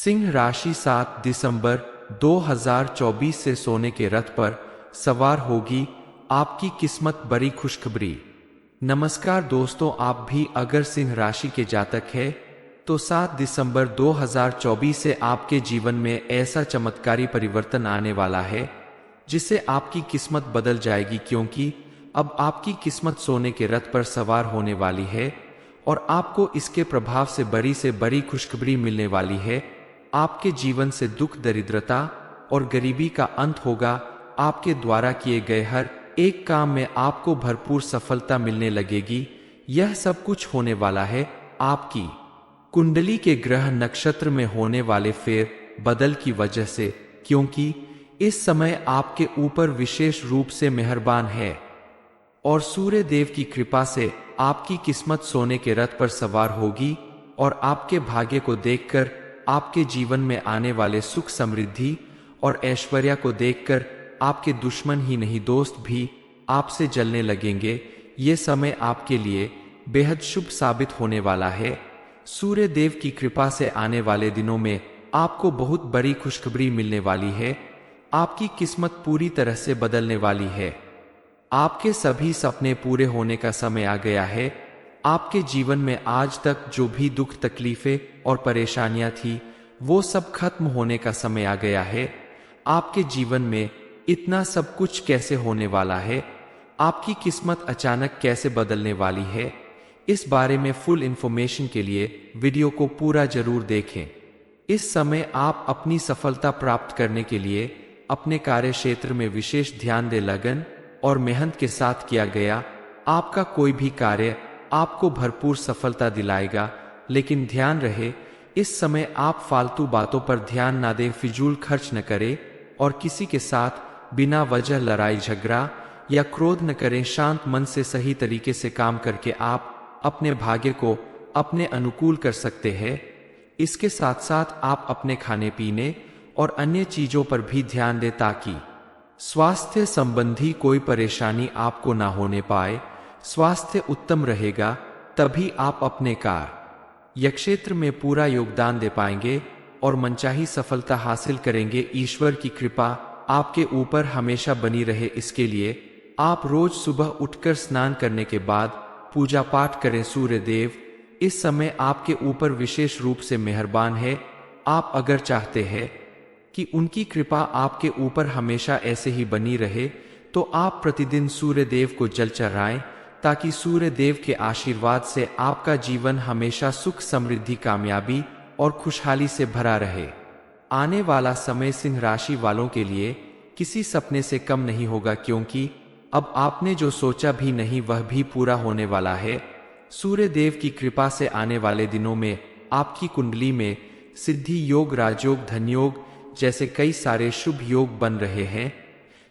सिंह राशि 7 दिसंबर 2024 से सोने के रथ पर सवार होगी। आपकी किस्मत बड़ी खुशखबरी। नमस्कार दोस्तों, आप भी अगर सिंह राशि के जातक हैं तो 7 दिसंबर 2024 से आपके जीवन में ऐसा चमत्कारी परिवर्तन आने वाला है जिससे आपकी किस्मत बदल जाएगी, क्योंकि अब आपकी किस्मत सोने के रथ पर सवार होने वाली है और आपको इसके प्रभाव से बड़ी खुशखबरी मिलने वाली है। आपके जीवन से दुख, दरिद्रता और गरीबी का अंत होगा। आपके द्वारा किए गए हर एक काम में आपको भरपूर सफलता मिलने लगेगी। यह सब कुछ होने वाला है आपकी कुंडली के ग्रह नक्षत्र में होने वाले फेर बदल की वजह से, क्योंकि इस समय आपके ऊपर विशेष रूप से मेहरबान है और सूर्य देव की कृपा से आपकी किस्मत सोने के रथ पर सवार होगी और आपके भाग्य को देखकर, आपके जीवन में आने वाले सुख, समृद्धि और ऐश्वर्य को देखकर आपके दुश्मन ही नहीं, दोस्त भी आपसे जलने लगेंगे। ये समय आपके लिए बेहद शुभ साबित होने वाला है। सूर्य देव की कृपा से आने वाले दिनों में आपको बहुत बड़ी खुशखबरी मिलने वाली है। आपकी किस्मत पूरी तरह से बदलने वाली है। आपके सभी सपने पूरे होने का समय आ गया है। आपके जीवन में आज तक जो भी दुख, तकलीफें और परेशानियां थी, वो सब खत्म होने का समय आ गया है। आपके जीवन में इतना सब कुछ कैसे होने वाला है? आपकी किस्मत अचानक कैसे बदलने वाली है? इस बारे में फुल इंफॉर्मेशन के लिए वीडियो को पूरा जरूर देखें। इस समय आप अपनी सफलता प्राप्त करने के लिए अपने कार्य क्षेत्र में विशेष ध्यान दे। लगन और मेहनत के साथ किया गया आपका कोई भी कार्य आपको भरपूर सफलता दिलाएगा। लेकिन ध्यान रहे, इस समय आप फालतू बातों पर ध्यान ना दें, फिजूल खर्च न करें और किसी के साथ बिना वजह लड़ाई झगड़ा या क्रोध न करें। शांत मन से सही तरीके से काम करके आप अपने भाग्य को अपने अनुकूल कर सकते हैं। इसके साथ साथ आप अपने खाने पीने और अन्य चीजों पर भी ध्यान दें ताकि स्वास्थ्य संबंधी कोई परेशानी आपको ना होने पाए। स्वास्थ्य उत्तम रहेगा तभी आप अपने कार्य क्षेत्र में पूरा योगदान दे पाएंगे और मनचाही सफलता हासिल करेंगे। ईश्वर की कृपा आपके ऊपर हमेशा बनी रहे, इसके लिए आप रोज सुबह उठकर स्नान करने के बाद पूजा पाठ करें। सूर्य देव इस समय आपके ऊपर विशेष रूप से मेहरबान है। आप अगर चाहते हैं कि उनकी कृपा आपके ऊपर हमेशा ऐसे ही बनी रहे तो आप प्रतिदिन सूर्य देव को जल चढ़ाएं ताकि सूर्य देव के आशीर्वाद से आपका जीवन हमेशा सुख, समृद्धि, कामयाबी और खुशहाली से भरा रहे। आने वाला समय सिंह राशि वालों के लिए किसी सपने से कम नहीं होगा, क्योंकि अब आपने जो सोचा भी नहीं वह भी पूरा होने वाला है। सूर्य देव की कृपा से आने वाले दिनों में आपकी कुंडली में सिद्धि योग, राजयोग, धन योग जैसे कई सारे शुभ योग बन रहे हैं,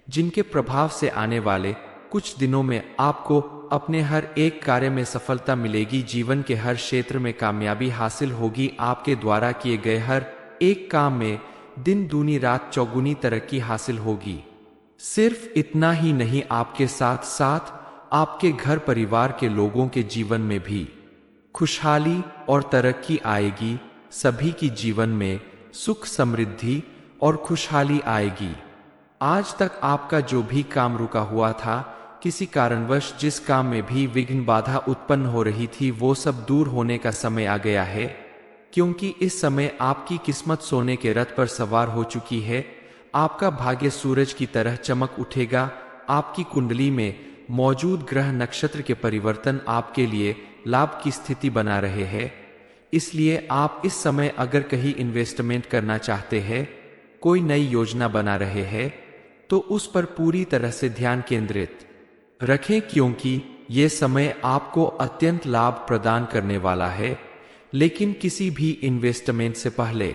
जिनके प्रभाव से आने वाले कुछ दिनों में आपको अपने हर एक कार्य में सफलता मिलेगी। जीवन के हर क्षेत्र में कामयाबी हासिल होगी। आपके द्वारा किए गए हर एक काम में दिन दूनी रात चौगुनी तरक्की हासिल होगी। सिर्फ इतना ही नहीं, आपके साथ साथ आपके घर परिवार के लोगों के जीवन में भी खुशहाली और तरक्की आएगी। सभी की जीवन में सुख, समृद्धि और खुशहाली आएगी। आज तक आपका जो भी काम रुका हुआ था, किसी कारणवश जिस काम में भी विघ्न, बाधा उत्पन्न हो रही थी, वो सब दूर होने का समय आ गया है, क्योंकि इस समय आपकी किस्मत सोने के रथ पर सवार हो चुकी है। आपका भाग्य सूरज की तरह चमक उठेगा। आपकी कुंडली में मौजूद ग्रह नक्षत्र के परिवर्तन आपके लिए लाभ की स्थिति बना रहे हैं। इसलिए आप इस समय अगर कहीं इन्वेस्टमेंट करना चाहते हैं, कोई नई योजना बना रहे हैं, तो उस पर पूरी तरह से ध्यान केंद्रित रखें, क्योंकि ये समय आपको अत्यंत लाभ प्रदान करने वाला है। लेकिन किसी भी इन्वेस्टमेंट से पहले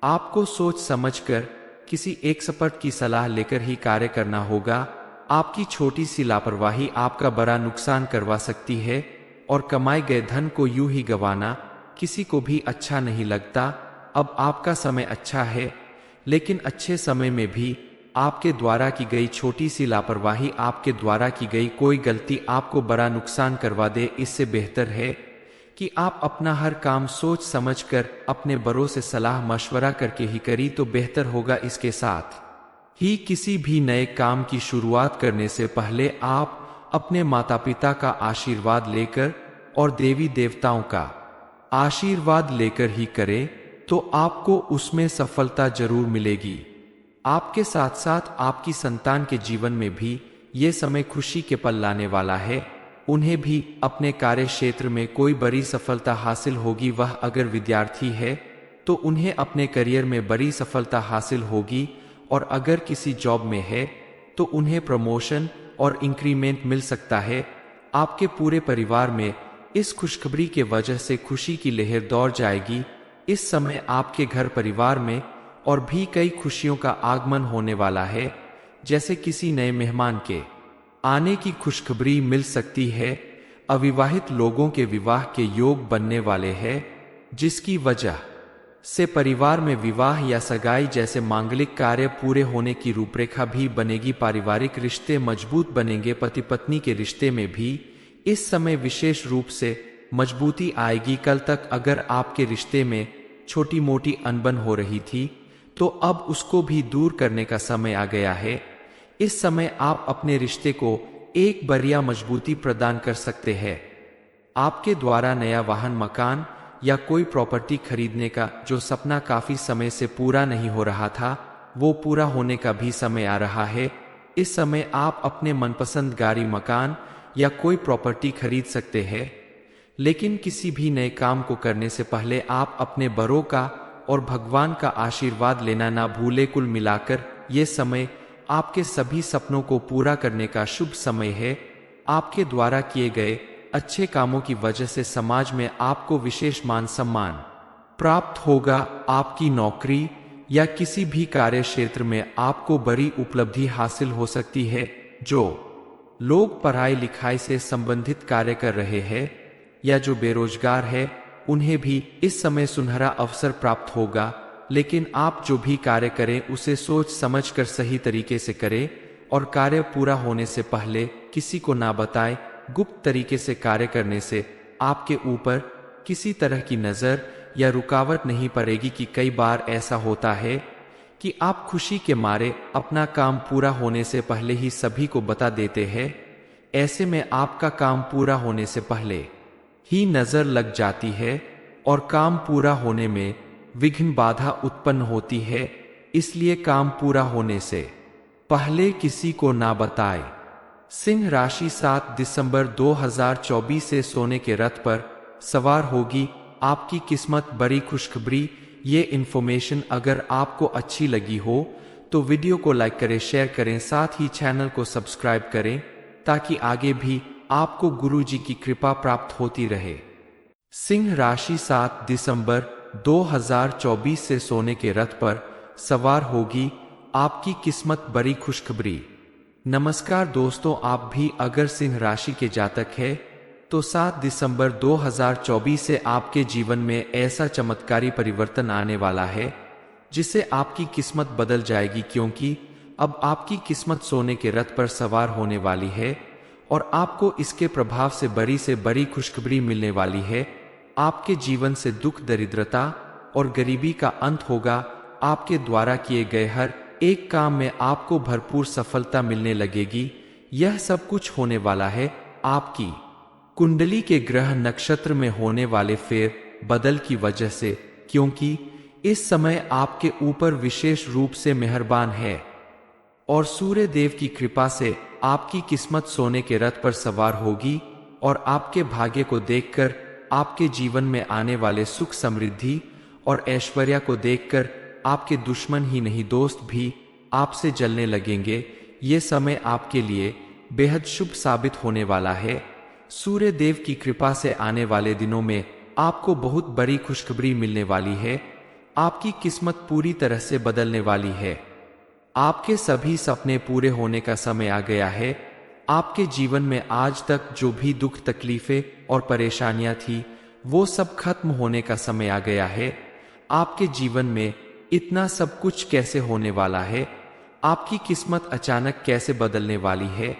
आपको सोच समझकर किसी एक्सपर्ट की सलाह लेकर ही कार्य करना होगा। आपकी छोटी सी लापरवाही आपका बड़ा नुकसान करवा सकती है और कमाए गए धन को यूं ही गंवाना किसी को भी अच्छा नहीं लगता। अब आपका समय अच्छा है, लेकिन अच्छे समय में भी आपके द्वारा की गई छोटी सी लापरवाही, आपके द्वारा की गई कोई गलती आपको बड़ा नुकसान करवा दे। इससे बेहतर है कि आप अपना हर काम सोच समझकर अपने बड़ों से सलाह मशवरा करके ही करी तो बेहतर होगा। इसके साथ ही किसी भी नए काम की शुरुआत करने से पहले आप अपने माता पिता का आशीर्वाद लेकर और देवी देवताओं का आशीर्वाद लेकर ही करें, तो आपको उसमें सफलता जरूर मिलेगी। आपके साथ साथ आपकी संतान के जीवन में भी ये समय खुशी के पल लाने वाला है। उन्हें भी अपने कार्य क्षेत्र में कोई बड़ी सफलता हासिल होगी। वह अगर विद्यार्थी है तो उन्हें अपने करियर में बड़ी सफलता हासिल होगी, और अगर किसी जॉब में है तो उन्हें प्रमोशन और इंक्रीमेंट मिल सकता है। आपके पूरे परिवार में इस खुशखबरी के वजह से खुशी की लहर दौड़ जाएगी। इस समय आपके घर परिवार में और भी कई खुशियों का आगमन होने वाला है, जैसे किसी नए मेहमान के आने की खुशखबरी मिल सकती है। अविवाहित लोगों के विवाह के योग बनने वाले हैं, जिसकी वजह से परिवार में विवाह या सगाई जैसे मांगलिक कार्य पूरे होने की रूपरेखा भी बनेगी। पारिवारिक रिश्ते मजबूत बनेंगे। पति पत्नी के रिश्ते में भी इस समय विशेष रूप से मजबूती आएगी। कल तक अगर आपके रिश्ते में छोटी मोटी अनबन हो रही थी तो अब उसको भी दूर करने का समय आ गया है। इस समय आप अपने रिश्ते को एक बढ़िया मजबूती प्रदान कर सकते हैं। आपके द्वारा नया वाहन, मकान या कोई प्रॉपर्टी खरीदने का जो सपना काफी समय से पूरा नहीं हो रहा था, वो पूरा होने का भी समय आ रहा है। इस समय आप अपने मनपसंद गाड़ी, मकान या कोई प्रॉपर्टी खरीद सकते हैं। लेकिन किसी भी नए काम को करने से पहले आप अपने बड़ों का और भगवान का आशीर्वाद लेना ना भूले। कुल मिलाकर ये समय आपके सभी सपनों को पूरा करने का शुभ समय है। आपके द्वारा किए गए अच्छे कामों की वजह से समाज में आपको विशेष मान सम्मान प्राप्त होगा। आपकी नौकरी या किसी भी कार्य क्षेत्र में आपको बड़ी उपलब्धि हासिल हो सकती है। जो लोग पढ़ाई लिखाई से संबंधित कार्य कर रहे हैं या जो बेरोजगार है, उन्हें भी इस समय सुनहरा अवसर प्राप्त होगा। लेकिन आप जो भी कार्य करें उसे सोच समझकर सही तरीके से करें, और कार्य पूरा होने से पहले किसी को ना बताएं। गुप्त तरीके से कार्य करने से आपके ऊपर किसी तरह की नजर या रुकावट नहीं पड़ेगी। कि कई बार ऐसा होता है कि आप खुशी के मारे अपना काम पूरा होने से पहले ही सभी को बता देते हैं। ऐसे में आपका काम पूरा होने से पहले ही नजर लग जाती है और काम पूरा होने में विघ्न बाधा उत्पन्न होती है। इसलिए काम पूरा होने से पहले किसी को ना बताएं। सिंह राशि 7 दिसंबर 2024 से सोने के रथ पर सवार होगी। आपकी किस्मत बड़ी खुशखबरी। ये इन्फॉर्मेशन अगर आपको अच्छी लगी हो तो वीडियो को लाइक करें, शेयर करें, साथ ही चैनल को सब्सक्राइब करें, ताकि आगे भी आपको गुरुजी की कृपा प्राप्त होती रहे। सिंह राशि 7 दिसंबर 2024 से सोने के रथ पर सवार होगी। आपकी किस्मत बड़ी खुशखबरी। नमस्कार दोस्तों, आप भी अगर सिंह राशि के जातक हैं तो 7 दिसंबर 2024 से आपके जीवन में ऐसा चमत्कारी परिवर्तन आने वाला है जिससे आपकी किस्मत बदल जाएगी। क्योंकि अब आपकी किस्मत सोने के रथ पर सवार होने वाली है और आपको इसके प्रभाव से बड़ी खुशखबरी मिलने वाली है। आपके जीवन से दुख, दरिद्रता और गरीबी का अंत होगा। आपके द्वारा किए गए हर एक काम में आपको भरपूर सफलता मिलने लगेगी। यह सब कुछ होने वाला है आपकी कुंडली के ग्रह नक्षत्र में होने वाले फेर बदल की वजह से, क्योंकि इस समय आपके ऊपर विशेष रूप से मेहरबान है और सूर्य देव की कृपा से आपकी किस्मत सोने के रथ पर सवार होगी। और आपके भाग्य को देखकर, आपके जीवन में आने वाले सुख, समृद्धि और ऐश्वर्य को देखकर आपके दुश्मन ही नहीं, दोस्त भी आपसे जलने लगेंगे। ये समय आपके लिए बेहद शुभ साबित होने वाला है। सूर्य देव की कृपा से आने वाले दिनों में आपको बहुत बड़ी खुशखबरी मिलने वाली है। आपकी किस्मत पूरी तरह से बदलने वाली है। आपके सभी सपने पूरे होने का समय आ गया है। आपके जीवन में आज तक जो भी दुख, तकलीफें और परेशानियां थी, वो सब खत्म होने का समय आ गया है। आपके जीवन में इतना सब कुछ कैसे होने वाला है, आपकी किस्मत अचानक कैसे बदलने वाली है,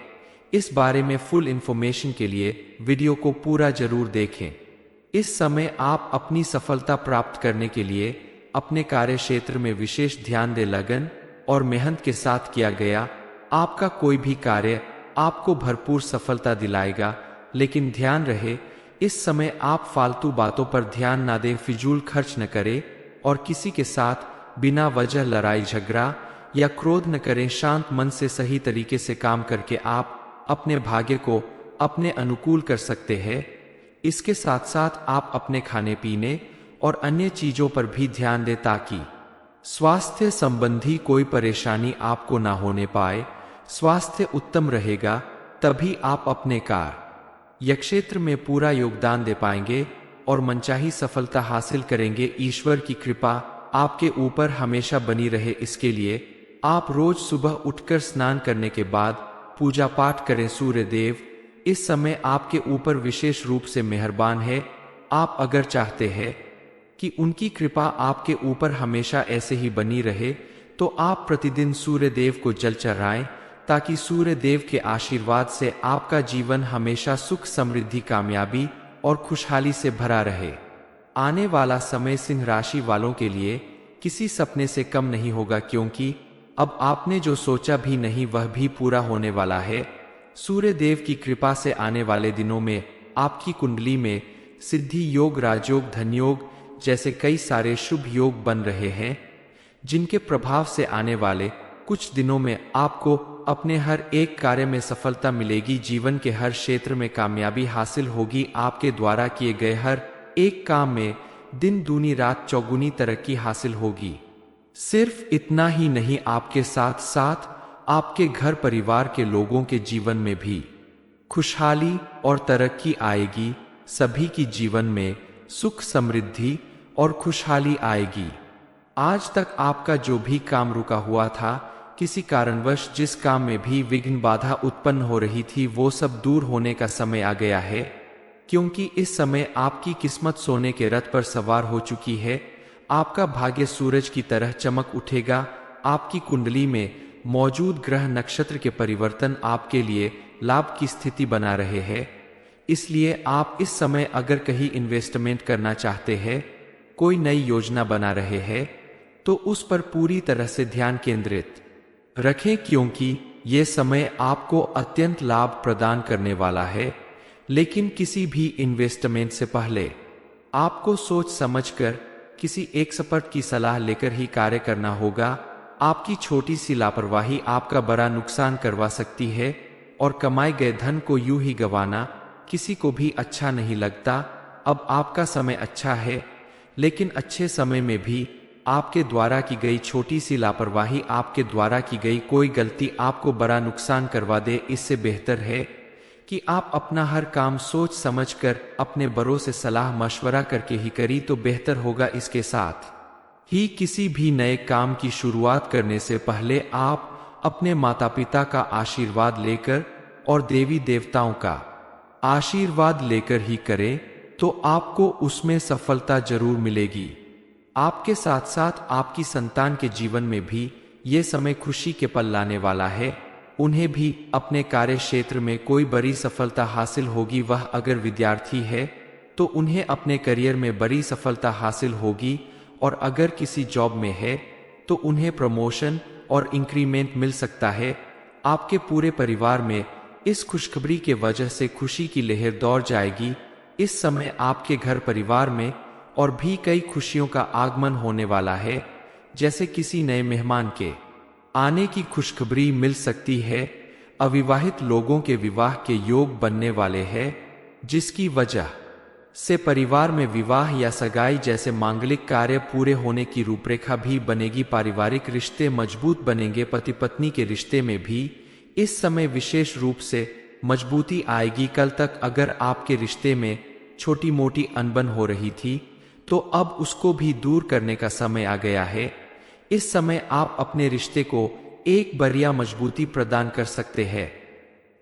इस बारे में फुल इंफॉर्मेशन के लिए वीडियो को पूरा जरूर देखें। इस समय आप अपनी सफलता प्राप्त करने के लिए अपने कार्य क्षेत्र में विशेष ध्यान दे। लगन और मेहनत के साथ किया गया आपका कोई भी कार्य आपको भरपूर सफलता दिलाएगा। लेकिन ध्यान रहे, इस समय आप फालतू बातों पर ध्यान ना दें, फिजूल खर्च न करें और किसी के साथ बिना वजह लड़ाई झगड़ा या क्रोध न करें। शांत मन से सही तरीके से काम करके आप अपने भाग्य को अपने अनुकूल कर सकते हैं। इसके साथ साथ आप अपने खाने पीने और अन्य चीजों पर भी ध्यान दें ताकि स्वास्थ्य संबंधी कोई परेशानी आपको ना होने पाए। स्वास्थ्य उत्तम रहेगा तभी आप अपने कार्य क्षेत्र में पूरा योगदान दे पाएंगे और मनचाही सफलता हासिल करेंगे। ईश्वर की कृपा आपके ऊपर हमेशा बनी रहे, इसके लिए आप रोज सुबह उठकर स्नान करने के बाद पूजा पाठ करें। सूर्य देव इस समय आपके ऊपर विशेष रूप से मेहरबान है। आप अगर चाहते हैं कि उनकी कृपा आपके ऊपर हमेशा ऐसे ही बनी रहे तो आप प्रतिदिन सूर्य देव को जल चढ़ाएं ताकि सूर्य देव के आशीर्वाद से आपका जीवन हमेशा सुख समृद्धि कामयाबी और खुशहाली से भरा रहे। आने वाला समय सिंह राशि वालों के लिए किसी सपने से कम नहीं होगा, क्योंकि अब आपने जो सोचा भी नहीं वह भी पूरा होने वाला है। सूर्य देव की कृपा से आने वाले दिनों में आपकी कुंडली में सिद्धि योग, राजयोग, धन योग जैसे कई सारे शुभ योग बन रहे हैं, जिनके प्रभाव से आने वाले कुछ दिनों में आपको अपने हर एक कार्य में सफलता मिलेगी। जीवन के हर क्षेत्र में कामयाबी हासिल होगी। आपके द्वारा किए गए हर एक काम में दिन दूनी रात चौगुनी तरक्की हासिल होगी। सिर्फ इतना ही नहीं, आपके साथ साथ आपके घर परिवार के लोगों के जीवन में भी खुशहाली और तरक्की आएगी। सभी की जीवन में सुख समृद्धि और खुशहाली आएगी। आज तक आपका जो भी काम रुका हुआ था, किसी कारणवश जिस काम में भी विघ्न बाधा उत्पन्न हो रही थी, वो सब दूर होने का समय आ गया है, क्योंकि इस समय आपकी किस्मत सोने के रथ पर सवार हो चुकी है। आपका भाग्य सूरज की तरह चमक उठेगा। आपकी कुंडली में मौजूद ग्रह नक्षत्र के परिवर्तन आपके लिए लाभ की स्थिति बना रहे हैं। इसलिए आप इस समय अगर कहीं इन्वेस्टमेंट करना चाहते हैं, कोई नई योजना बना रहे हैं, तो उस पर पूरी तरह से ध्यान केंद्रित रखें, क्योंकि ये समय आपको अत्यंत लाभ प्रदान करने वाला है। लेकिन किसी भी इन्वेस्टमेंट से पहले आपको सोच समझकर किसी एक्सपर्ट की सलाह लेकर ही कार्य करना होगा। आपकी छोटी सी लापरवाही आपका बड़ा नुकसान करवा सकती है और कमाए गए धन को यूं ही गंवाना किसी को भी अच्छा नहीं लगता। अब आपका समय अच्छा है, लेकिन अच्छे समय में भी आपके द्वारा की गई छोटी सी लापरवाही, आपके द्वारा की गई कोई गलती आपको बड़ा नुकसान करवा दे। इससे बेहतर है कि आप अपना हर काम सोच समझकर अपने बड़ों से सलाह मशवरा करके ही करी तो बेहतर होगा। इसके साथ ही किसी भी नए काम की शुरुआत करने से पहले आप अपने माता पिता का आशीर्वाद लेकर और देवी देवताओं का आशीर्वाद लेकर ही करें, तो आपको उसमें सफलता जरूर मिलेगी। आपके साथ साथ आपकी संतान के जीवन में भी ये समय खुशी के पल लाने वाला है। उन्हें भी अपने कार्य क्षेत्र में कोई बड़ी सफलता हासिल होगी। वह अगर विद्यार्थी है तो उन्हें अपने करियर में बड़ी सफलता हासिल होगी, और अगर किसी जॉब में है तो उन्हें प्रमोशन और इंक्रीमेंट मिल सकता है। आपके पूरे परिवार में इस खुशखबरी के वजह से खुशी की लहर दौड़ जाएगी। इस समय आपके घर परिवार में और भी कई खुशियों का आगमन होने वाला है, जैसे किसी नए मेहमान के आने की खुशखबरी मिल सकती है। अविवाहित लोगों के विवाह के योग बनने वाले हैं, जिसकी वजह से परिवार में विवाह या सगाई जैसे मांगलिक कार्य पूरे होने की रूपरेखा भी बनेगी। पारिवारिक रिश्ते मजबूत बनेंगे। पति पत्नी के रिश्ते में भी इस समय विशेष रूप से मजबूती आएगी। कल तक अगर आपके रिश्ते में छोटी मोटी अनबन हो रही थी, तो अब उसको भी दूर करने का समय आ गया है। इस समय आप अपने रिश्ते को एक बढ़िया मजबूती प्रदान कर सकते हैं।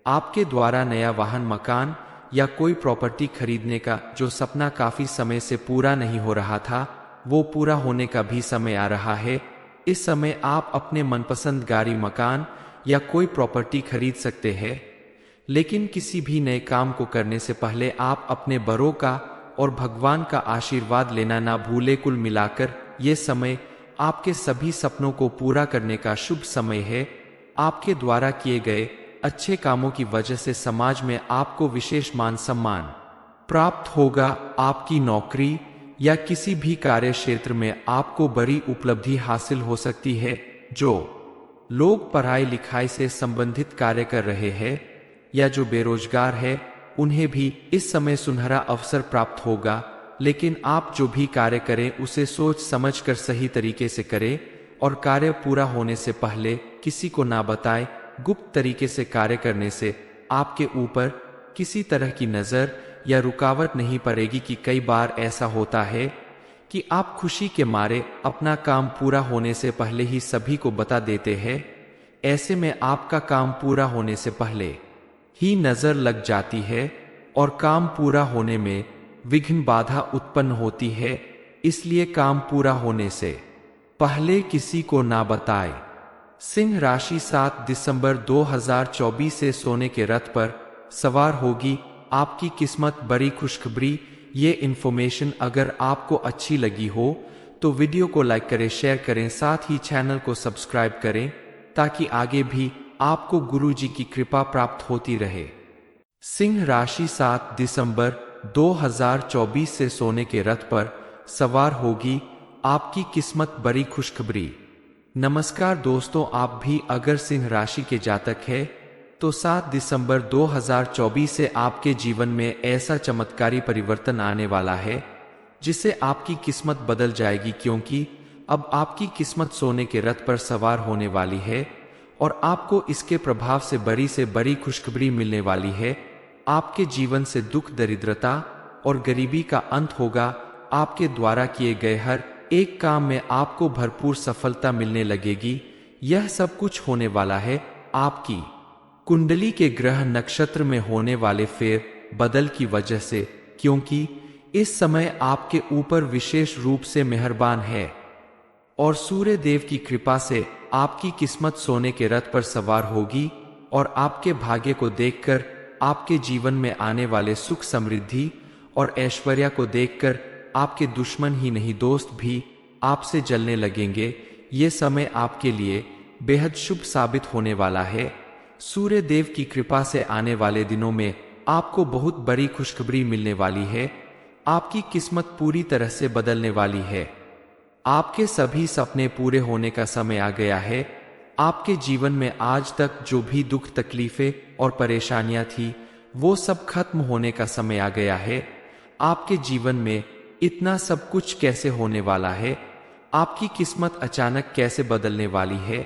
आपके द्वारा नया वाहन, मकान या कोई प्रॉपर्टी खरीदने का जो सपना काफी समय से पूरा नहीं हो रहा था, वो पूरा होने का भी समय आ रहा है। इस समय आप अपने मनपसंद गाड़ी, मकान या कोई प्रॉपर्टी खरीद सकते हैं। लेकिन किसी भी नए काम को करने से पहले आप अपने बड़ों का और भगवान का आशीर्वाद लेना ना भूले। कुल मिलाकर ये समय आपके सभी सपनों को पूरा करने का शुभ समय है। आपके द्वारा किए गए अच्छे कामों की वजह से समाज में आपको विशेष मान सम्मान प्राप्त होगा। आपकी नौकरी या किसी भी कार्य क्षेत्र में आपको बड़ी उपलब्धि हासिल हो सकती है। जो लोग पढ़ाई लिखाई से संबंधित कार्य कर रहे हैं या जो बेरोजगार है, उन्हें भी इस समय सुनहरा अवसर प्राप्त होगा। लेकिन आप जो भी कार्य करें उसे सोच समझ कर सही तरीके से करें और कार्य पूरा होने से पहले किसी को ना बताएं। गुप्त तरीके से कार्य करने से आपके ऊपर किसी तरह की नजर या रुकावट नहीं पड़ेगी। कि कई बार ऐसा होता है कि आप खुशी के मारे अपना काम पूरा होने से पहले ही सभी को बता देते हैं। ऐसे में आपका काम पूरा होने से पहले ही नजर लग जाती है और काम पूरा होने में विघ्न बाधा उत्पन्न होती है। इसलिए काम पूरा होने से पहले किसी को ना बताएं। सिंह राशि 7 दिसंबर 2024 से सोने के रथ पर सवार होगी। आपकी किस्मत बड़ी खुशखबरी। ये इन्फॉर्मेशन अगर आपको अच्छी लगी हो तो वीडियो को लाइक करें, शेयर करें, साथ ही चैनल को सब्सक्राइब करें ताकि आगे भी आपको गुरुजी की कृपा प्राप्त होती रहे। सिंह राशि 7 दिसंबर 2024 से सोने के रथ पर सवार होगी। आपकी किस्मत बड़ी खुशखबरी। नमस्कार दोस्तों, आप भी अगर सिंह राशि के जातक है तो 7 दिसंबर 2024 से आपके जीवन में ऐसा चमत्कारी परिवर्तन आने वाला है जिससे आपकी किस्मत बदल जाएगी। क्योंकि अब आपकी किस्मत सोने के रथ पर सवार होने वाली है और आपको इसके प्रभाव से बड़ी खुशखबरी मिलने वाली है। आपके जीवन से दुख, दरिद्रता और गरीबी का अंत होगा। आपके द्वारा किए गए हर एक काम में आपको भरपूर सफलता मिलने लगेगी। यह सब कुछ होने वाला है आपकी कुंडली के ग्रह नक्षत्र में होने वाले फेर बदल की वजह से। क्योंकि इस समय आपके ऊपर विशेष रूप से मेहरबान है और सूर्य देव की कृपा से आपकी किस्मत सोने के रथ पर सवार होगी और आपके भाग्य को देखकर आपके जीवन में आने वाले सुख, समृद्धि और ऐश्वर्य को देखकर आपके दुश्मन ही नहीं, दोस्त भी आपसे जलने लगेंगे। ये समय आपके लिए बेहद शुभ साबित होने वाला है। सूर्य देव की कृपा से आने वाले दिनों में आपको बहुत बड़ी खुशखबरी मिलने वाली है। आपकी किस्मत पूरी तरह से बदलने वाली है। आपके सभी सपने पूरे होने का समय आ गया है। आपके जीवन में आज तक जो भी दुख, तकलीफें और परेशानियां थी वो सब खत्म होने का समय आ गया है। आपके जीवन में इतना सब कुछ कैसे होने वाला है, आपकी किस्मत अचानक कैसे बदलने वाली है,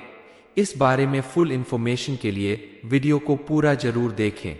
इस बारे में फुल इंफॉर्मेशन के लिए वीडियो को पूरा जरूर देखें।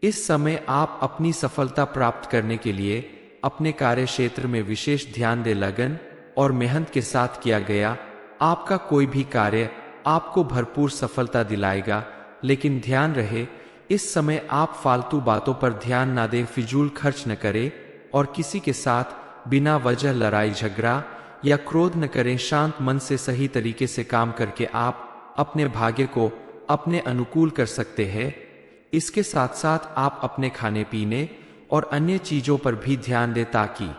इस समय आप अपनी सफलता प्राप्त करने के लिए अपने कार्य क्षेत्र में विशेष ध्यान दे। लगन और मेहनत के साथ किया गया आपका कोई भी कार्य आपको भरपूर सफलता दिलाएगा। लेकिन ध्यान रहे, इस समय आप फालतू बातों पर ध्यान ना दें, फिजूल खर्च न करें और किसी के साथ बिना वजह लड़ाई झगड़ा या क्रोध न करें। शांत मन से सही तरीके से काम करके आप अपने भाग्य को अपने अनुकूल कर सकते हैं। इसके साथ साथ आप अपने खाने पीने और अन्य चीजों पर भी ध्यान दें ताकि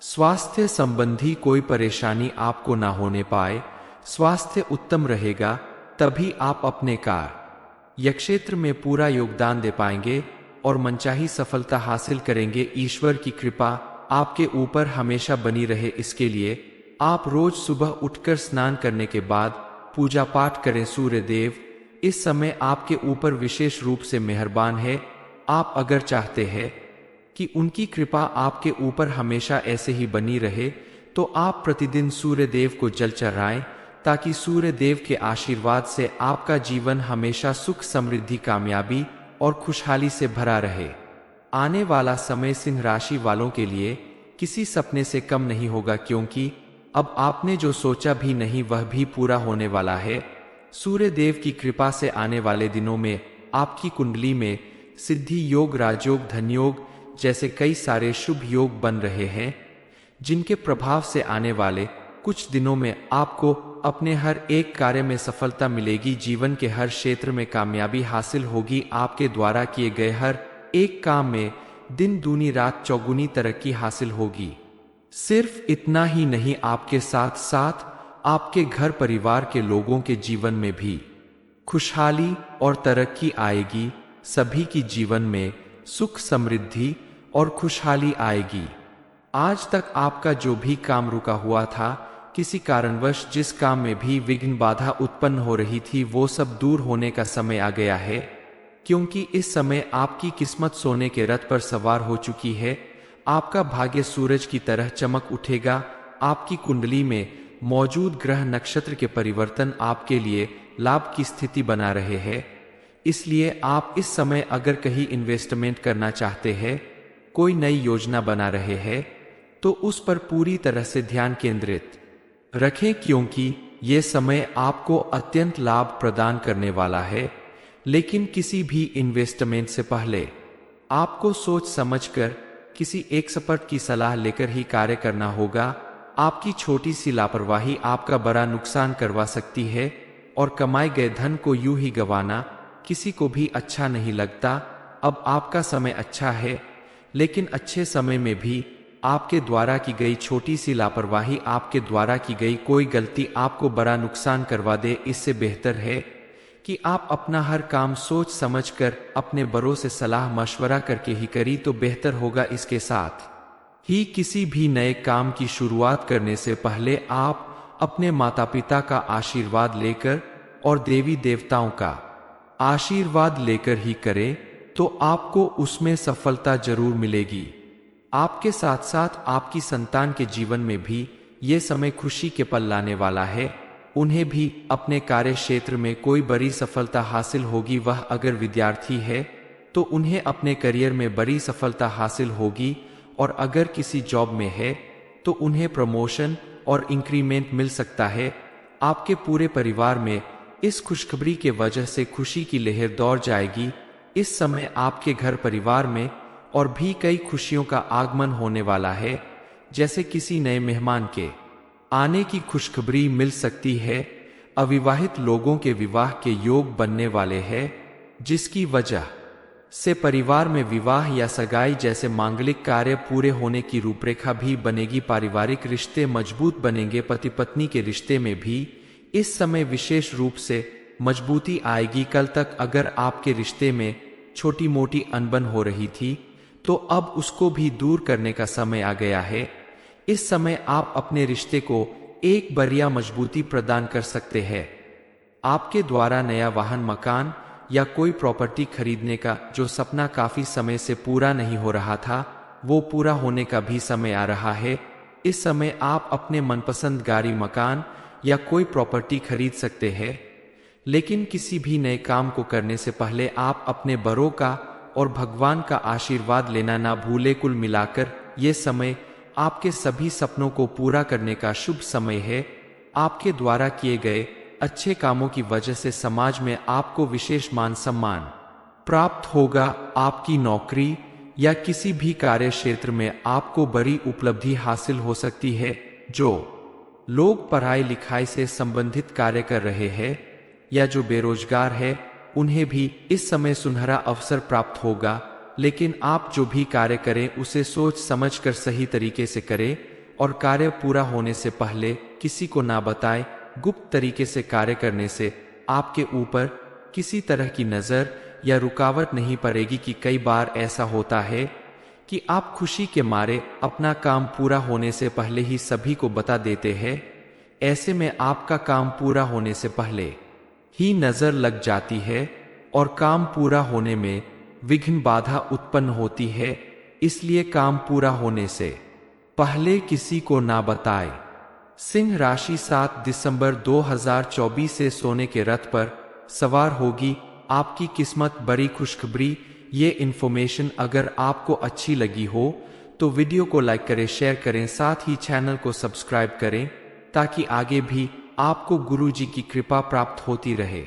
स्वास्थ्य संबंधी कोई परेशानी आपको ना होने पाए। स्वास्थ्य उत्तम रहेगा तभी आप अपने कार्य क्षेत्र में पूरा योगदान दे पाएंगे और मनचाही सफलता हासिल करेंगे। ईश्वर की कृपा आपके ऊपर हमेशा बनी रहे, इसके लिए आप रोज सुबह उठकर स्नान करने के बाद पूजा पाठ करें। सूर्य देव इस समय आपके ऊपर विशेष रूप से मेहरबान है। आप अगर चाहते हैं कि उनकी कृपा आपके ऊपर हमेशा ऐसे ही बनी रहे तो आप प्रतिदिन सूर्य देव को जल चढ़ाएं ताकि सूर्य देव के आशीर्वाद से आपका जीवन हमेशा सुख, समृद्धि, कामयाबी और खुशहाली से भरा रहे। आने वाला समय सिंह राशि वालों के लिए किसी सपने से कम नहीं होगा। क्योंकि अब आपने जो सोचा भी नहीं वह भी पूरा होने वाला है। सूर्य देव की कृपा से आने वाले दिनों में आपकी कुंडली में सिद्धि योग, राजयोग, धन योग जैसे कई सारे शुभ योग बन रहे हैं, जिनके प्रभाव से आने वाले कुछ दिनों में आपको अपने हर एक कार्य में सफलता मिलेगी। जीवन के हर क्षेत्र में कामयाबी हासिल होगी। आपके द्वारा किए गए हर एक काम में दिन दूनी रात चौगुनी तरक्की हासिल होगी। सिर्फ इतना ही नहीं, आपके साथ साथ आपके घर परिवार के लोगों के जीवन में भी खुशहाली और तरक्की आएगी। सभी की जीवन में सुख समृद्धि और खुशहाली आएगी। आज तक आपका जो भी काम रुका हुआ था, किसी कारणवश जिस काम में भी विघ्न बाधा उत्पन्न हो रही थी, वो सब दूर होने का समय आ गया है। क्योंकि इस समय आपकी किस्मत सोने के रथ पर सवार हो चुकी है। आपका भाग्य सूरज की तरह चमक उठेगा। आपकी कुंडली में मौजूद ग्रह नक्षत्र के परिवर्तन आपके लिए लाभ की स्थिति बना रहे हैं। इसलिए आप इस समय अगर कहीं इन्वेस्टमेंट करना चाहते हैं, कोई नई योजना बना रहे हैं, तो उस पर पूरी तरह से ध्यान केंद्रित रखें, क्योंकि ये समय आपको अत्यंत लाभ प्रदान करने वाला है। लेकिन किसी भी इन्वेस्टमेंट से पहले आपको सोच समझकर किसी एक्सपर्ट की सलाह लेकर ही कार्य करना होगा। आपकी छोटी सी लापरवाही आपका बड़ा नुकसान करवा सकती है, और कमाए गए धन को यूं ही गंवाना किसी को भी अच्छा नहीं लगता। अब आपका समय अच्छा है, लेकिन अच्छे समय में भी आपके द्वारा की गई छोटी सी लापरवाही, आपके द्वारा की गई कोई गलती आपको बड़ा नुकसान करवा दे। इससे बेहतर है कि आप अपना हर काम सोच समझकर अपने बड़ों से सलाह मशवरा करके ही करी तो बेहतर होगा। इसके साथ ही किसी भी नए काम की शुरुआत करने से पहले आप अपने माता पिता का आशीर्वाद लेकर और देवी देवताओं का आशीर्वाद लेकर ही करें, तो आपको उसमें सफलता जरूर मिलेगी। आपके साथ साथ आपकी संतान के जीवन में भी ये समय खुशी के पल लाने वाला है। उन्हें भी अपने कार्य क्षेत्र में कोई बड़ी सफलता हासिल होगी। वह अगर विद्यार्थी है तो उन्हें अपने करियर में बड़ी सफलता हासिल होगी, और अगर किसी जॉब में है तो उन्हें प्रमोशन और इंक्रीमेंट मिल सकता है। आपके पूरे परिवार में इस खुशखबरी के वजह से खुशी की लहर दौड़ जाएगी। इस समय आपके घर परिवार में और भी कई खुशियों का आगमन होने वाला है, जैसे किसी नए मेहमान के आने की खुशखबरी मिल सकती है। अविवाहित लोगों के विवाह के योग बनने वाले हैं, जिसकी वजह से परिवार में विवाह या सगाई जैसे मांगलिक कार्य पूरे होने की रूपरेखा भी बनेगी। पारिवारिक रिश्ते मजबूत बनेंगे। पति पत्नी के रिश्ते में भी इस समय विशेष रूप से मजबूती आएगी। कल तक अगर आपके रिश्ते में छोटी मोटी अनबन हो रही थी, तो अब उसको भी दूर करने का समय आ गया है। इस समय आप अपने रिश्ते को एक बढ़िया मजबूती प्रदान कर सकते हैं। आपके द्वारा नया वाहन, मकान या कोई प्रॉपर्टी खरीदने का जो सपना काफी समय से पूरा नहीं हो रहा था, वो पूरा होने का भी समय आ रहा है। इस समय आप अपने मनपसंद गाड़ी, मकान या कोई प्रॉपर्टी खरीद सकते हैं। लेकिन किसी भी नए काम को करने से पहले आप अपने बड़ों का और भगवान का आशीर्वाद लेना ना भूले। कुल मिलाकर ये समय आपके सभी सपनों को पूरा करने का शुभ समय है। आपके द्वारा किए गए अच्छे कामों की वजह से समाज में आपको विशेष मान सम्मान प्राप्त होगा। आपकी नौकरी या किसी भी कार्य क्षेत्र में आपको बड़ी उपलब्धि हासिल हो सकती है। जो लोग पढ़ाई लिखाई से संबंधित कार्य कर रहे हैं या जो बेरोजगार है, उन्हें भी इस समय सुनहरा अवसर प्राप्त होगा। लेकिन आप जो भी कार्य करें उसे सोच समझकर सही तरीके से करें, और कार्य पूरा होने से पहले किसी को ना बताएं। गुप्त तरीके से कार्य करने से आपके ऊपर किसी तरह की नजर या रुकावट नहीं पड़ेगी। कि कई बार ऐसा होता है कि आप खुशी के मारे अपना काम पूरा होने से पहले ही सभी को बता देते हैं। ऐसे में आपका काम पूरा होने से पहले ही नजर लग जाती है और काम पूरा होने में विघ्न बाधा उत्पन्न होती है। इसलिए काम पूरा होने से पहले किसी को ना बताएं। सिंह राशि 7 दिसंबर 2024 से सोने के रथ पर सवार होगी। आपकी किस्मत बड़ी खुशखबरी। ये इन्फॉर्मेशन अगर आपको अच्छी लगी हो तो वीडियो को लाइक करें, शेयर करें, साथ ही चैनल को सब्सक्राइब करें, ताकि आगे भी आपको गुरुजी की कृपा प्राप्त होती रहे।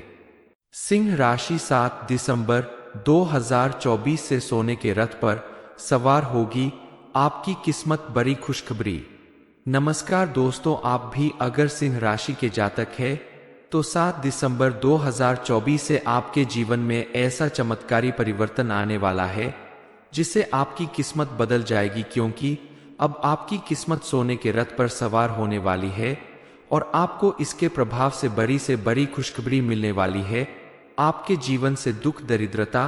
सिंह राशि 7 दिसंबर 2024 से सोने के रथ पर सवार होगी। आपकी किस्मत बड़ी खुशखबरी। नमस्कार दोस्तों, आप भी अगर सिंह राशि के जातक हैं तो 7 दिसंबर 2024 से आपके जीवन में ऐसा चमत्कारी परिवर्तन आने वाला है जिससे आपकी किस्मत बदल जाएगी, क्योंकि अब आपकी किस्मत सोने के रथ पर सवार होने वाली है और आपको इसके प्रभाव से बड़ी खुशखबरी मिलने वाली है। आपके जीवन से दुख, दरिद्रता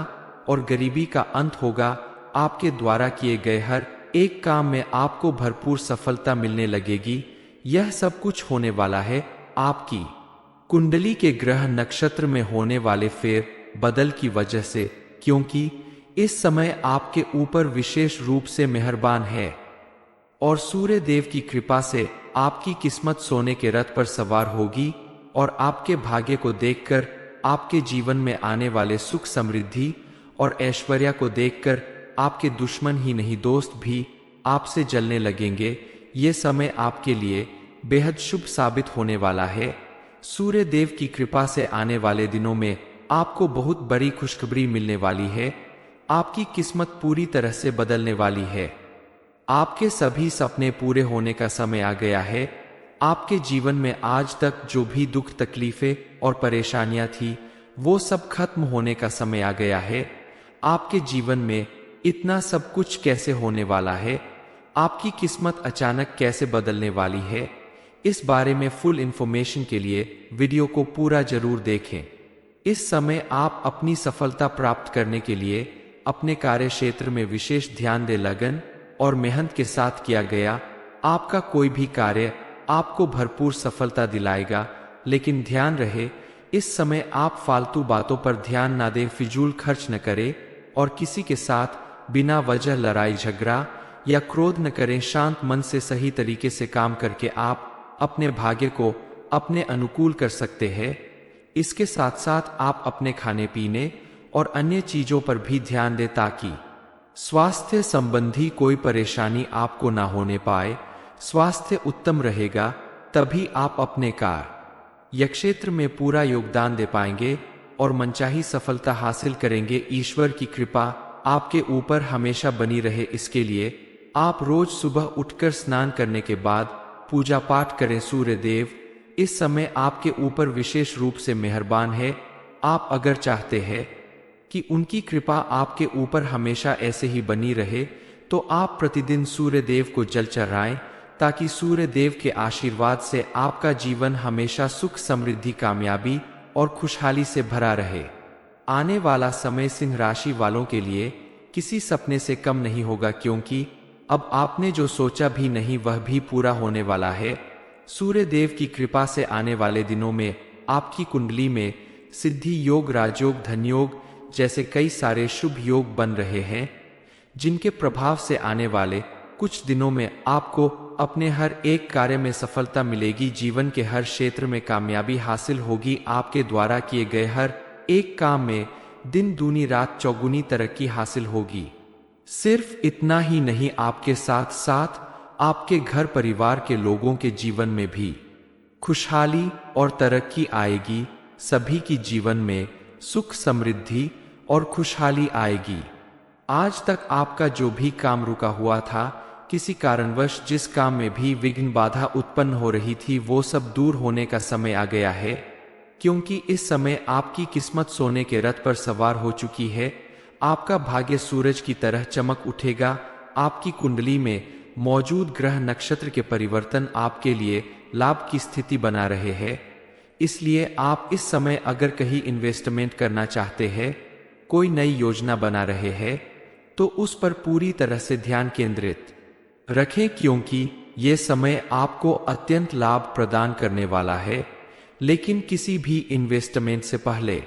और गरीबी का अंत होगा। आपके द्वारा किए गए हर एक काम में आपको भरपूर सफलता मिलने लगेगी। यह सब कुछ होने वाला है आपकी कुंडली के ग्रह नक्षत्र में होने वाले फेर बदल की वजह से, क्योंकि इस समय आपके ऊपर विशेष रूप से मेहरबान है और सूर्य देव की कृपा से आपकी किस्मत सोने के रथ पर सवार होगी और आपके भाग्य को देखकर आपके जीवन में आने वाले सुख, समृद्धि और ऐश्वर्य को देखकर आपके दुश्मन ही नहीं, दोस्त भी आपसे जलने लगेंगे। ये समय आपके लिए बेहद शुभ साबित होने वाला है। सूर्य देव की कृपा से आने वाले दिनों में आपको बहुत बड़ी खुशखबरी मिलने वाली है। आपकी किस्मत पूरी तरह से बदलने वाली है। आपके सभी सपने पूरे होने का समय आ गया है। आपके जीवन में आज तक जो भी दुख, तकलीफें और परेशानियां थी, वो सब खत्म होने का समय आ गया है। आपके जीवन में इतना सब कुछ कैसे होने वाला है? आपकी किस्मत अचानक कैसे बदलने वाली है? इस बारे में फुल इंफॉर्मेशन के लिए वीडियो को पूरा जरूर देखें। इस समय आप अपनी सफलता प्राप्त करने के लिए अपने कार्य क्षेत्र में विशेष ध्यान दे। लगन और मेहनत के साथ किया गया आपका कोई भी कार्य आपको भरपूर सफलता दिलाएगा। लेकिन ध्यान रहे, इस समय आप फालतू बातों पर ध्यान ना दें, फिजूल खर्च न करें और किसी के साथ बिना वजह लड़ाई झगड़ा या क्रोध न करें। शांत मन से सही तरीके से काम करके आप अपने भाग्य को अपने अनुकूल कर सकते हैं। इसके साथ साथ आप अपने खाने पीने और अन्य चीजों पर भी ध्यान दें ताकि स्वास्थ्य संबंधी कोई परेशानी आपको ना होने पाए। स्वास्थ्य उत्तम रहेगा तभी आप अपने कार्य क्षेत्र में पूरा योगदान दे पाएंगे और मनचाही सफलता हासिल करेंगे। ईश्वर की कृपा आपके ऊपर हमेशा बनी रहे, इसके लिए आप रोज सुबह उठकर स्नान करने के बाद पूजा पाठ करें। सूर्य देव इस समय आपके ऊपर विशेष रूप से मेहरबान है। आप अगर चाहते हैं कि उनकी कृपा आपके ऊपर हमेशा ऐसे ही बनी रहे, तो आप प्रतिदिन सूर्य देव को जल चढ़ाएं ताकि सूर्य देव के आशीर्वाद से आपका जीवन हमेशा सुख, समृद्धि, कामयाबी और खुशहाली से भरा रहे। आने वाला समय सिंह राशि वालों के लिए किसी सपने से कम नहीं होगा, क्योंकि अब आपने जो सोचा भी नहीं वह भी पूरा होने वाला है। सूर्य देव की कृपा से आने वाले दिनों में आपकी कुंडली में सिद्धि योग, राजयोग, धन योग जैसे कई सारे शुभ योग बन रहे हैं, जिनके प्रभाव से आने वाले कुछ दिनों में आपको अपने हर एक कार्य में सफलता मिलेगी। जीवन के हर क्षेत्र में कामयाबी हासिल होगी। आपके द्वारा किए गए हर एक काम में दिन दूनी रात चौगुनी तरक्की हासिल होगी। सिर्फ इतना ही नहीं, आपके साथ साथ आपके घर परिवार के लोगों के जीवन में भी खुशहाली और तरक्की आएगी। सभी की जीवन में सुख, समृद्धि और खुशहाली आएगी। आज तक आपका जो भी काम रुका हुआ था, किसी कारणवश जिस काम में भी विघ्न, बाधा उत्पन्न हो रही थी, वो सब दूर होने का समय आ गया है, क्योंकि इस समय आपकी किस्मत सोने के रथ पर सवार हो चुकी है। आपका भाग्य सूरज की तरह चमक उठेगा। आपकी कुंडली में मौजूद ग्रह नक्षत्र के परिवर्तन आपके लिए लाभ की स्थिति बना रहे हैं। इसलिए आप इस समय अगर कहीं इन्वेस्टमेंट करना चाहते हैं, कोई नई योजना बना रहे हैं, तो उस पर पूरी तरह से ध्यान केंद्रित रखें, क्योंकि ये समय आपको अत्यंत लाभ प्रदान करने वाला है। लेकिन किसी भी इन्वेस्टमेंट से पहले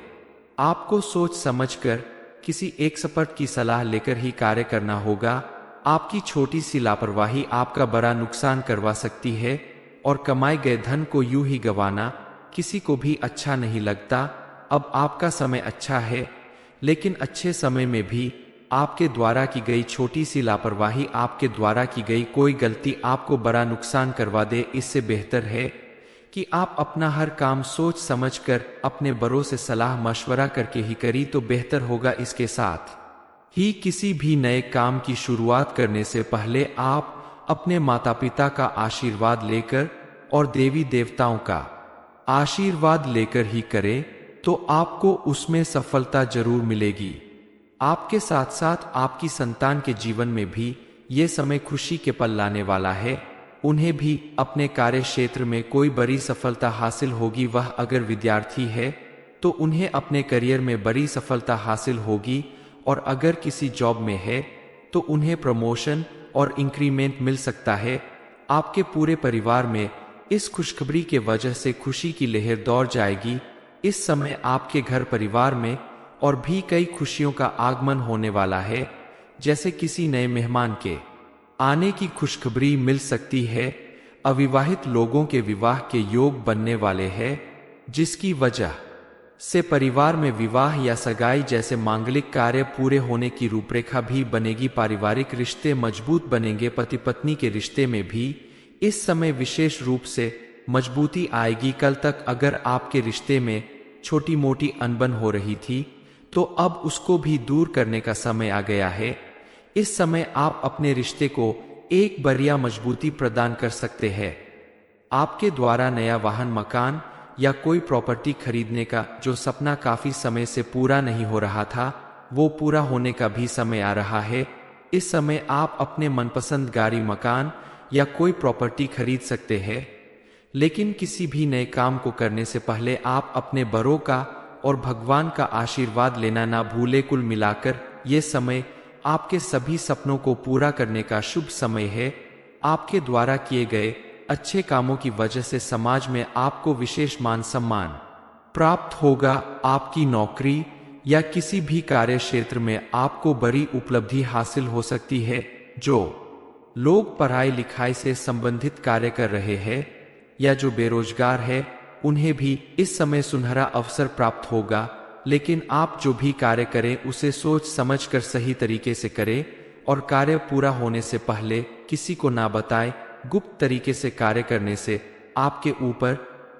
आपको सोच समझकर किसी एक्सपर्ट की सलाह लेकर ही कार्य करना होगा। आपकी छोटी सी लापरवाही आपका बड़ा नुकसान करवा सकती है और कमाए गए धन को यूं ही गंवाना किसी को भी अच्छा नहीं लगता। अब आपका समय अच्छा है, लेकिन अच्छे समय में भी आपके द्वारा की गई छोटी सी लापरवाही, आपके द्वारा की गई कोई गलती आपको बड़ा नुकसान करवा दे। इससे बेहतर है कि आप अपना हर काम सोच समझकर अपने बड़ों से सलाह मशवरा करके ही करी तो बेहतर होगा। इसके साथ ही किसी भी नए काम की शुरुआत करने से पहले आप अपने माता पिता का आशीर्वाद लेकर और देवी देवताओं का आशीर्वाद लेकर ही करें, तो आपको उसमें सफलता जरूर मिलेगी। आपके साथ साथ आपकी संतान के जीवन में भी ये समय खुशी के पल लाने वाला है। उन्हें भी अपने कार्य क्षेत्र में कोई बड़ी सफलता हासिल होगी। वह अगर विद्यार्थी है तो उन्हें अपने करियर में बड़ी सफलता हासिल होगी, और अगर किसी जॉब में है तो उन्हें प्रमोशन और इंक्रीमेंट मिल सकता है। आपके पूरे परिवार में इस खुशखबरी के वजह से खुशी की लहर दौड़ जाएगी। इस समय आपके घर परिवार में और भी कई खुशियों का आगमन होने वाला है, जैसे किसी नए मेहमान के आने की खुशखबरी मिल सकती है। अविवाहित लोगों के विवाह के योग बनने वाले हैं, जिसकी वजह से परिवार में विवाह या सगाई जैसे मांगलिक कार्य पूरे होने की रूपरेखा भी बनेगी। पारिवारिक रिश्ते मजबूत बनेंगे। पति पत्नी के रिश्ते में भी इस समय विशेष रूप से मजबूती आएगी। कल तक अगर आपके रिश्ते में छोटी मोटी अनबन हो रही थी तो अब उसको भी दूर करने का समय आ गया है। इस समय आप अपने रिश्ते को एक बढ़िया मजबूती प्रदान कर सकते हैं। आपके द्वारा नया वाहन, मकान या कोई प्रॉपर्टी खरीदने का जो सपना काफी समय से पूरा नहीं हो रहा था, वो पूरा होने का भी समय आ रहा है। इस समय आप अपने मनपसंद गाड़ी, मकान या कोई प्रॉपर्टी खरीद सकते हैं। लेकिन किसी भी नए काम को करने से पहले आप अपने बड़ों का और भगवान का आशीर्वाद लेना ना भूले। कुल मिलाकर ये समय आपके सभी सपनों को पूरा करने का शुभ समय है। आपके द्वारा किए गए अच्छे कामों की वजह से समाज में आपको विशेष मान सम्मान प्राप्त होगा। आपकी नौकरी या किसी भी कार्य क्षेत्र में आपको बड़ी उपलब्धि हासिल हो सकती है। जो लोग पढ़ाई लिखाई से संबंधित कार्य कर रहे हैं या जो बेरोजगार है, उन्हें भी इस समय सुनहरा अवसर प्राप्त होगा। लेकिन आप जो भी कार्य करें उसे सोच समझ कर सही तरीके से करें, और कार्य पूरा होने से पहले किसी को ना बताएं। गुप्त तरीके से कार्य करने से आपके ऊपर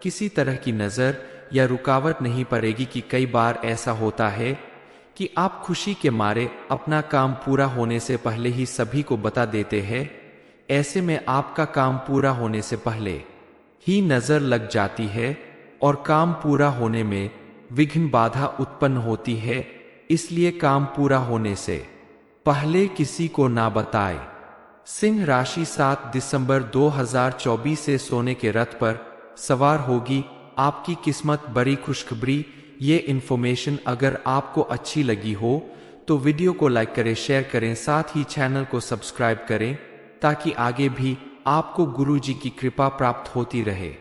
किसी तरह की नजर या रुकावट नहीं पड़ेगी। कि कई बार ऐसा होता है कि आप खुशी के मारे अपना काम पूरा होने से पहले ही सभी को बता देते हैं। ऐसे में आपका काम पूरा होने से पहले ही नजर लग जाती है और काम पूरा होने में विघ्न, बाधा उत्पन्न होती है। इसलिए काम पूरा होने से पहले किसी को ना बताएं। सिंह राशि 7 दिसंबर 2024 से सोने के रथ पर सवार होगी। आपकी किस्मत बड़ी खुशखबरी। ये इन्फॉर्मेशन अगर आपको अच्छी लगी हो तो वीडियो को लाइक करें, शेयर करें, साथ ही चैनल को सब्सक्राइब करें, ताकि आगे भी आपको गुरुजी की कृपा प्राप्त होती रहे।